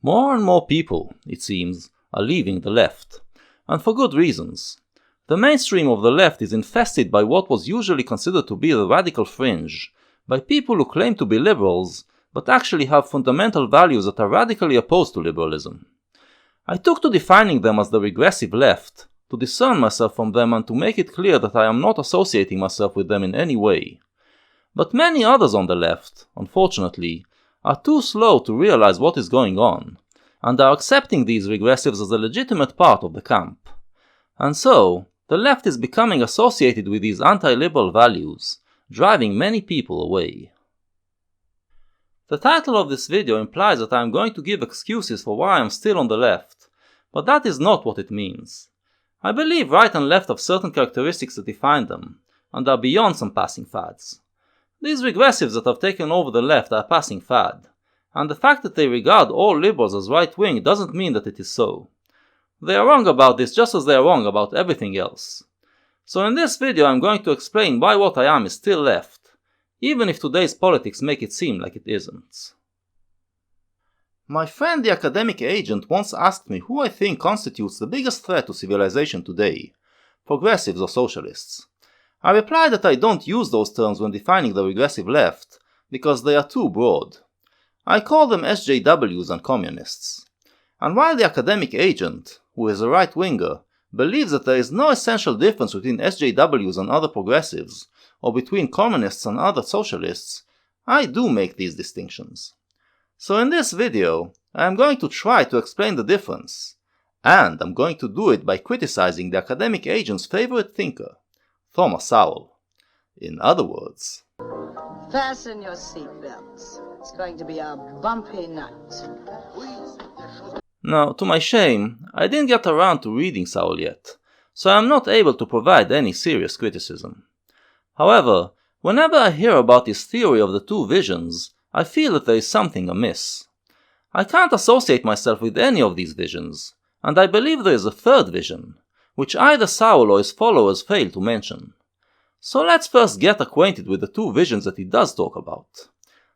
More and more people, it seems, are leaving the left, and for good reasons. The mainstream of the left is infested by what was usually considered to be the radical fringe, by people who claim to be liberals, but actually have fundamental values that are radically opposed to liberalism. I took to defining them as the regressive left, to discern myself from them and to make it clear that I am not associating myself with them in any way. But many others on the left, unfortunately, are too slow to realize what is going on, and are accepting these regressives as a legitimate part of the camp. And so, the left is becoming associated with these anti-liberal values, driving many people away. The title of this video implies that I am going to give excuses for why I am still on the left, but that is not what it means. I believe right and left have certain characteristics that define them, and are beyond some passing fads. These regressives that have taken over the left are a passing fad, and the fact that they regard all liberals as right-wing doesn't mean that it is so. They are wrong about this just as they are wrong about everything else. So in this video I'm going to explain why what I am is still left, even if today's politics make it seem like it isn't. My friend the academic agent once asked me who I think constitutes the biggest threat to civilization today, progressives or socialists. I replied that I don't use those terms when defining the regressive left, because they are too broad. I call them SJWs and communists. And while the academic agent, who is a right-winger, believes that there is no essential difference between SJWs and other progressives, or between communists and other socialists, I do make these distinctions. So in this video, I am going to try to explain the difference, and I'm going to do it by criticizing the academic agent's favorite thinker, Thomas Sowell. In other words, fasten your seatbelts. It's going to be a bumpy night. Now, to my shame, I didn't get around to reading Sowell yet, so I am not able to provide any serious criticism. However, whenever I hear about his theory of the two visions, I feel that there is something amiss. I can't associate myself with any of these visions, and I believe there is a third vision, which either Sowell or his followers fail to mention. So let's first get acquainted with the two visions that he does talk about.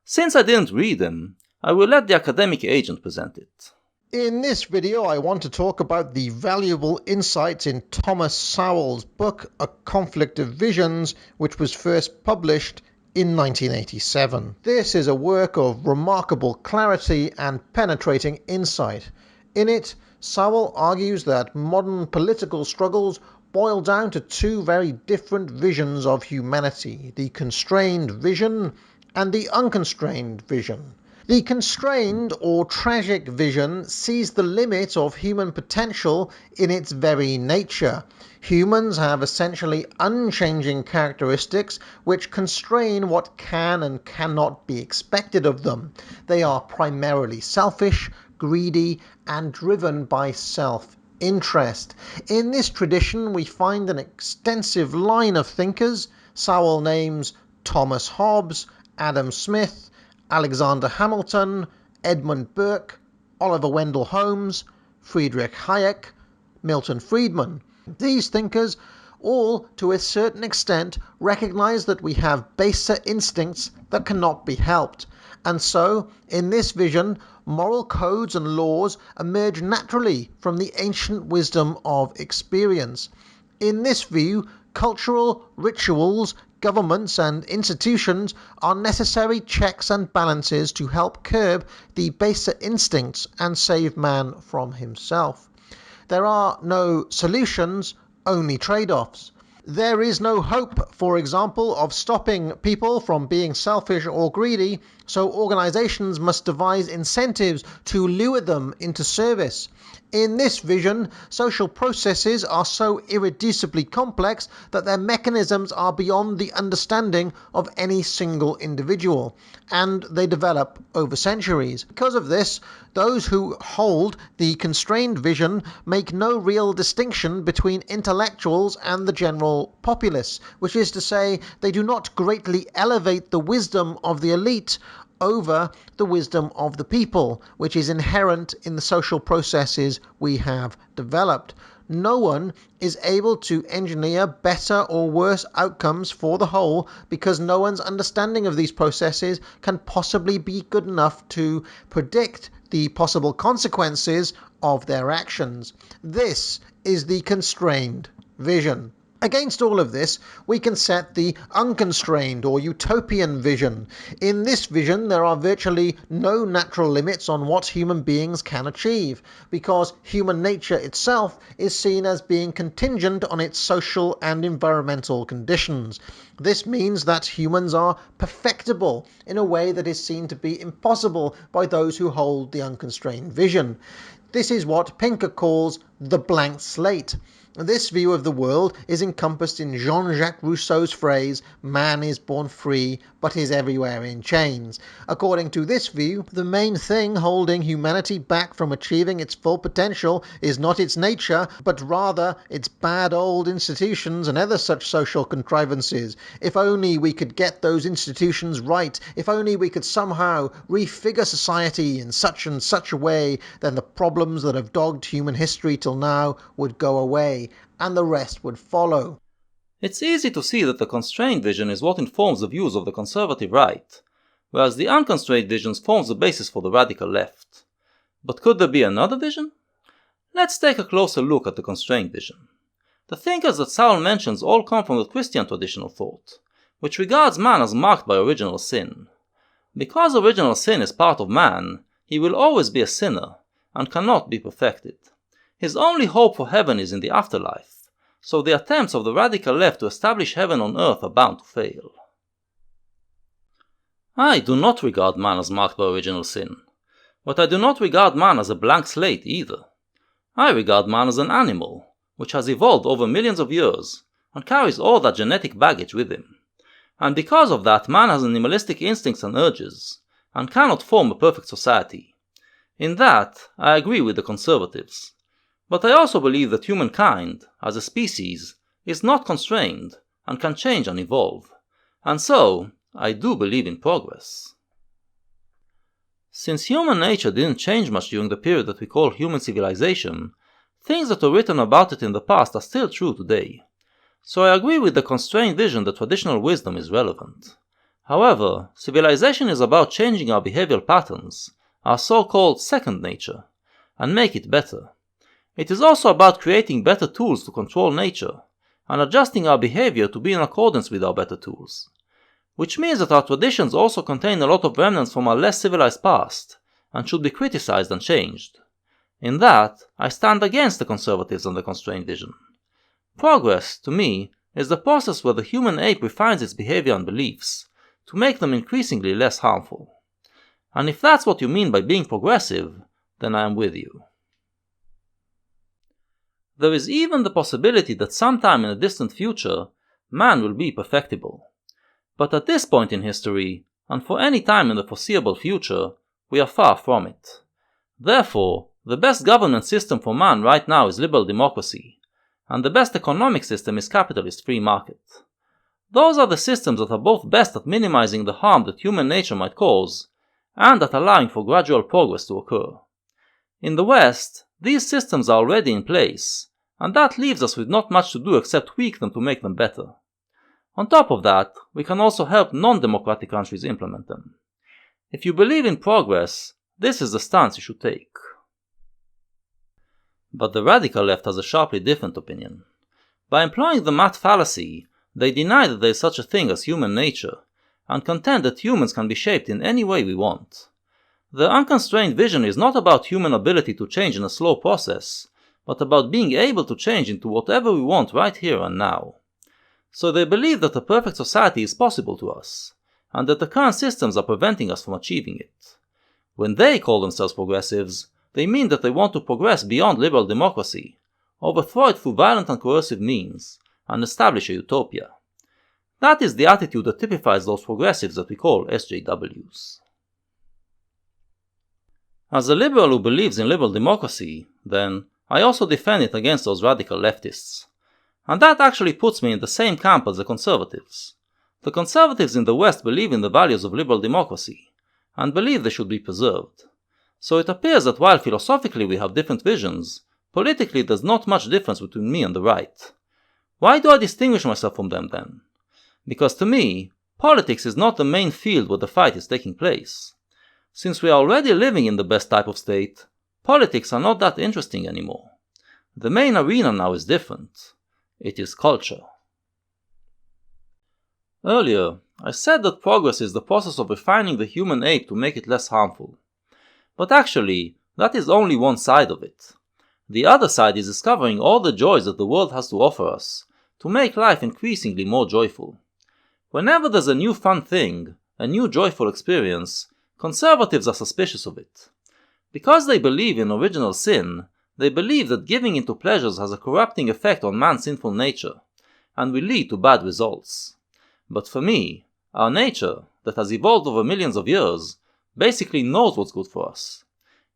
Since I didn't read them, I will let the academic agent present it. In this video, I want to talk about the valuable insights in Thomas Sowell's book, A Conflict of Visions, which was first published in 1987. This is a work of remarkable clarity and penetrating insight. In it, Sowell argues that modern political struggles boil down to two very different visions of humanity, the constrained vision and the unconstrained vision. The constrained or tragic vision sees the limit of human potential in its very nature. Humans have essentially unchanging characteristics which constrain what can and cannot be expected of them. They are primarily selfish, greedy, and driven by self-interest. In this tradition, we find an extensive line of thinkers. Sowell names Thomas Hobbes, Adam Smith, Alexander Hamilton, Edmund Burke, Oliver Wendell Holmes, Friedrich Hayek, Milton Friedman. These thinkers all, to a certain extent, recognize that we have baser instincts that cannot be helped. And so, in this vision, moral codes and laws emerge naturally from the ancient wisdom of experience. In this view, cultural rituals, governments and institutions are necessary checks and balances to help curb the baser instincts and save man from himself. There are no solutions, only trade-offs. There is no hope, for example, of stopping people from being selfish or greedy, so organizations must devise incentives to lure them into service. In this vision, social processes are so irreducibly complex that their mechanisms are beyond the understanding of any single individual, and they develop over centuries. Because of this, those who hold the constrained vision make no real distinction between intellectuals and the general populace, which is to say, they do not greatly elevate the wisdom of the elite over the wisdom of the people, which is inherent in the social processes we have developed. No one is able to engineer better or worse outcomes for the whole because no one's understanding of these processes can possibly be good enough to predict the possible consequences of their actions. This is the constrained vision. Against all of this, we can set the unconstrained or utopian vision. In this vision, there are virtually no natural limits on what human beings can achieve, because human nature itself is seen as being contingent on its social and environmental conditions. This means that humans are perfectible in a way that is seen to be impossible by those who hold the unconstrained vision. This is what Pinker calls the blank slate. This view of the world is encompassed in Jean-Jacques Rousseau's phrase, "Man is born free, but is everywhere in chains." According to this view, the main thing holding humanity back from achieving its full potential is not its nature, but rather its bad old institutions and other such social contrivances. If only we could get those institutions right, if only we could somehow refigure society in such and such a way, then the problems that have dogged human history till now would go away, and the rest would follow. It's easy to see that the constrained vision is what informs the views of the conservative right, whereas the unconstrained vision forms the basis for the radical left. But could there be another vision? Let's take a closer look at the constrained vision. The thinkers that Sowell mentions all come from the Christian tradition of thought, which regards man as marked by original sin. Because original sin is part of man, he will always be a sinner, and cannot be perfected. His only hope for heaven is in the afterlife, so the attempts of the radical left to establish heaven on earth are bound to fail. I do not regard man as marked by original sin, but I do not regard man as a blank slate either. I regard man as an animal, which has evolved over millions of years, and carries all that genetic baggage with him. And because of that, man has animalistic instincts and urges, and cannot form a perfect society. In that, I agree with the conservatives. But I also believe that humankind, as a species, is not constrained and can change and evolve. And so, I do believe in progress. Since human nature didn't change much during the period that we call human civilization, things that were written about it in the past are still true today. So I agree with the constrained vision that traditional wisdom is relevant. However, civilization is about changing our behavioral patterns, our so-called second nature, and make it better. It is also about creating better tools to control nature, and adjusting our behavior to be in accordance with our better tools. Which means that our traditions also contain a lot of remnants from our less civilized past, and should be criticized and changed. In that, I stand against the conservatives and the constrained vision. Progress, to me, is the process where the human ape refines its behavior and beliefs, to make them increasingly less harmful. And if that's what you mean by being progressive, then I am with you. There is even the possibility that sometime in a distant future, man will be perfectible. But at this point in history, and for any time in the foreseeable future, we are far from it. Therefore, the best governance system for man right now is liberal democracy, and the best economic system is capitalist free market. Those are the systems that are both best at minimizing the harm that human nature might cause, and at allowing for gradual progress to occur. In the West, these systems are already in place, and that leaves us with not much to do except tweak them to make them better. On top of that, we can also help non-democratic countries implement them. If you believe in progress, this is the stance you should take. But the radical left has a sharply different opinion. By employing the Matt fallacy, they deny that there is such a thing as human nature, and contend that humans can be shaped in any way we want. The unconstrained vision is not about human ability to change in a slow process, but about being able to change into whatever we want right here and now. So they believe that a perfect society is possible to us, and that the current systems are preventing us from achieving it. When they call themselves progressives, they mean that they want to progress beyond liberal democracy, overthrow it through violent and coercive means, and establish a utopia. That is the attitude that typifies those progressives that we call SJWs. As a liberal who believes in liberal democracy, then, I also defend it against those radical leftists. And that actually puts me in the same camp as the conservatives. The conservatives in the West believe in the values of liberal democracy, and believe they should be preserved. So it appears that while philosophically we have different visions, politically there's not much difference between me and the right. Why do I distinguish myself from them then? Because to me, politics is not the main field where the fight is taking place. Since we are already living in the best type of state, politics are not that interesting anymore. The main arena now is different. It is culture. Earlier, I said that progress is the process of refining the human ape to make it less harmful. But actually, that is only one side of it. The other side is discovering all the joys that the world has to offer us, to make life increasingly more joyful. Whenever there's a new fun thing, a new joyful experience, conservatives are suspicious of it. Because they believe in original sin, they believe that giving into pleasures has a corrupting effect on man's sinful nature, and will lead to bad results. But for me, our nature, that has evolved over millions of years, basically knows what's good for us.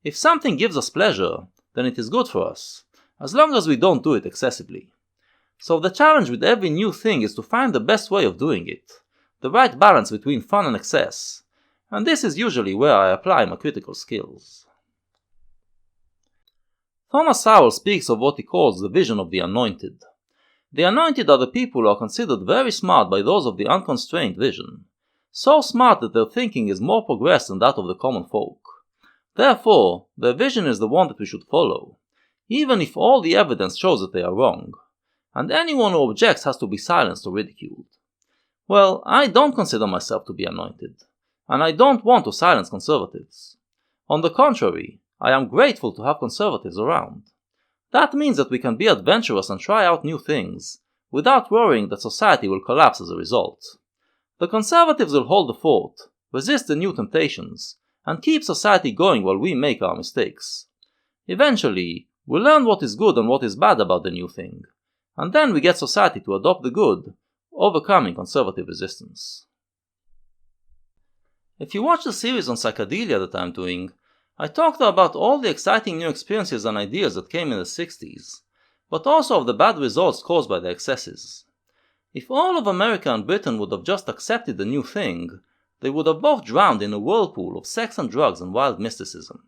If something gives us pleasure, then it is good for us, as long as we don't do it excessively. So the challenge with every new thing is to find the best way of doing it, the right balance between fun and excess, and this is usually where I apply my critical skills. Thomas Sowell speaks of what he calls the vision of the anointed. The anointed are the people who are considered very smart by those of the unconstrained vision, so smart that their thinking is more progressed than that of the common folk. Therefore, their vision is the one that we should follow, even if all the evidence shows that they are wrong, and anyone who objects has to be silenced or ridiculed. Well, I don't consider myself to be anointed, and I don't want to silence conservatives. On the contrary, I am grateful to have conservatives around. That means that we can be adventurous and try out new things, without worrying that society will collapse as a result. The conservatives will hold the fort, resist the new temptations, and keep society going while we make our mistakes. Eventually, we learn what is good and what is bad about the new thing, and then we get society to adopt the good, overcoming conservative resistance. If you watch the series on psychedelia that I'm doing, I talked about all the exciting new experiences and ideas that came in the 60s, but also of the bad results caused by the excesses. If all of America and Britain would have just accepted the new thing, they would have both drowned in a whirlpool of sex and drugs and wild mysticism.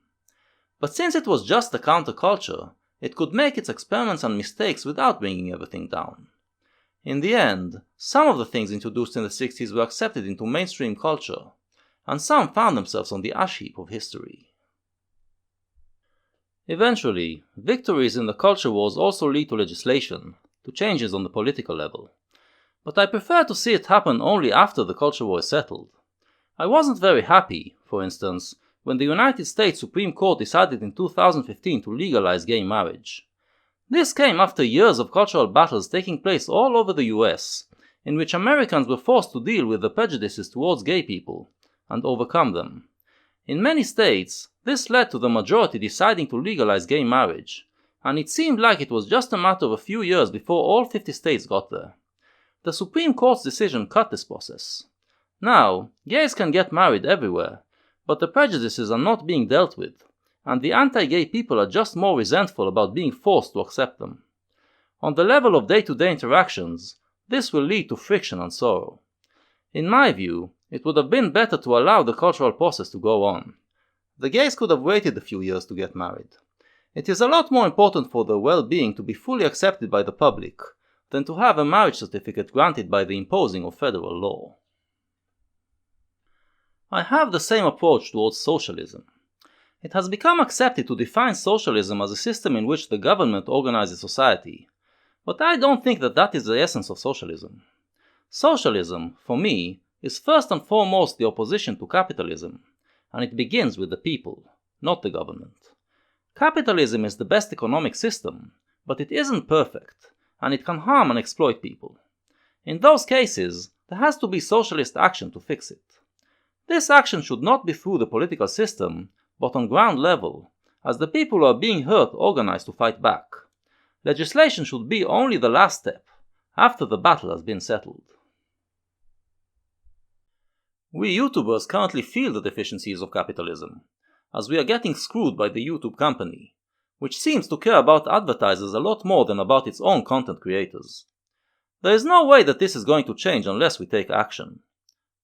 But since it was just a counterculture, it could make its experiments and mistakes without bringing everything down. In the end, some of the things introduced in the 60s were accepted into mainstream culture, and some found themselves on the ash heap of history. Eventually, victories in the culture wars also lead to legislation, to changes on the political level. But I prefer to see it happen only after the culture war is settled. I wasn't very happy, for instance, when the United States Supreme Court decided in 2015 to legalize gay marriage. This came after years of cultural battles taking place all over the US, in which Americans were forced to deal with the prejudices towards gay people, and overcome them. In many states, this led to the majority deciding to legalize gay marriage, and it seemed like it was just a matter of a few years before all 50 states got there. The Supreme Court's decision cut this process. Now, gays can get married everywhere, but the prejudices are not being dealt with, and the anti-gay people are just more resentful about being forced to accept them. On the level of day-to-day interactions, this will lead to friction and sorrow. In my view, it would have been better to allow the cultural process to go on. The gays could have waited a few years to get married. It is a lot more important for their well-being to be fully accepted by the public than to have a marriage certificate granted by the imposing of federal law. I have the same approach towards socialism. It has become accepted to define socialism as a system in which the government organizes society, but I don't think that that is the essence of socialism. Socialism, for me, is first and foremost the opposition to capitalism, and it begins with the people, not the government. Capitalism is the best economic system, but it isn't perfect, and it can harm and exploit people. In those cases, there has to be socialist action to fix it. This action should not be through the political system, but on ground level, as the people who are being hurt organize to fight back. Legislation should be only the last step, after the battle has been settled. We YouTubers currently feel the deficiencies of capitalism, as we are getting screwed by the YouTube company, which seems to care about advertisers a lot more than about its own content creators. There is no way that this is going to change unless we take action.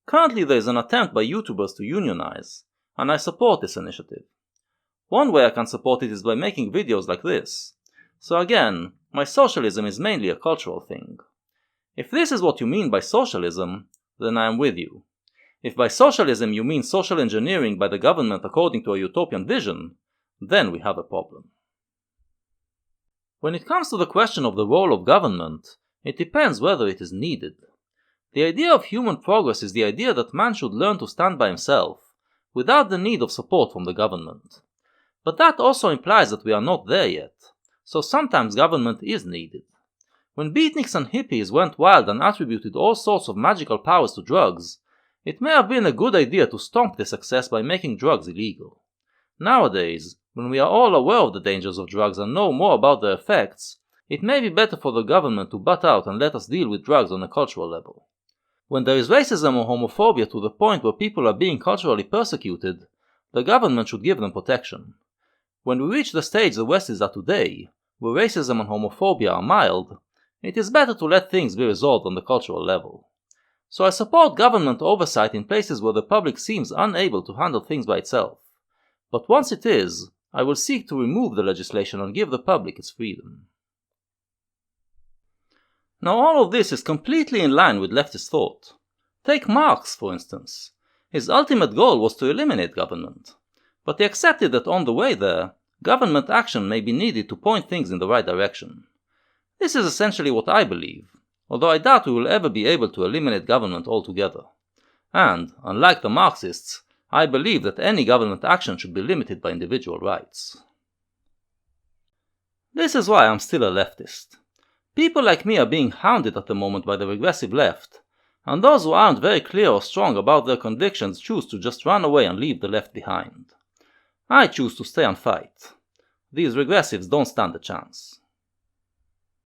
Currently there is an attempt by YouTubers to unionize, and I support this initiative. One way I can support it is by making videos like this. So again, my socialism is mainly a cultural thing. If this is what you mean by socialism, then I am with you. If by socialism you mean social engineering by the government according to a utopian vision, then we have a problem. When it comes to the question of the role of government, it depends whether it is needed. The idea of human progress is the idea that man should learn to stand by himself, without the need of support from the government. But that also implies that we are not there yet, so sometimes government is needed. When beatniks and hippies went wild and attributed all sorts of magical powers to drugs, it may have been a good idea to stomp their success by making drugs illegal. Nowadays, when we are all aware of the dangers of drugs and know more about their effects, it may be better for the government to butt out and let us deal with drugs on a cultural level. When there is racism or homophobia to the point where people are being culturally persecuted, the government should give them protection. When we reach the stage the West is at today, where racism and homophobia are mild, it is better to let things be resolved on the cultural level. So I support government oversight in places where the public seems unable to handle things by itself. But once it is, I will seek to remove the legislation and give the public its freedom. Now all of this is completely in line with leftist thought. Take Marx, for instance. His ultimate goal was to eliminate government. But he accepted that on the way there, government action may be needed to point things in the right direction. This is essentially what I believe, although I doubt we will ever be able to eliminate government altogether. And, unlike the Marxists, I believe that any government action should be limited by individual rights. This is why I'm still a leftist. People like me are being hounded at the moment by the regressive left, and those who aren't very clear or strong about their convictions choose to just run away and leave the left behind. I choose to stay and fight. These regressives don't stand a chance.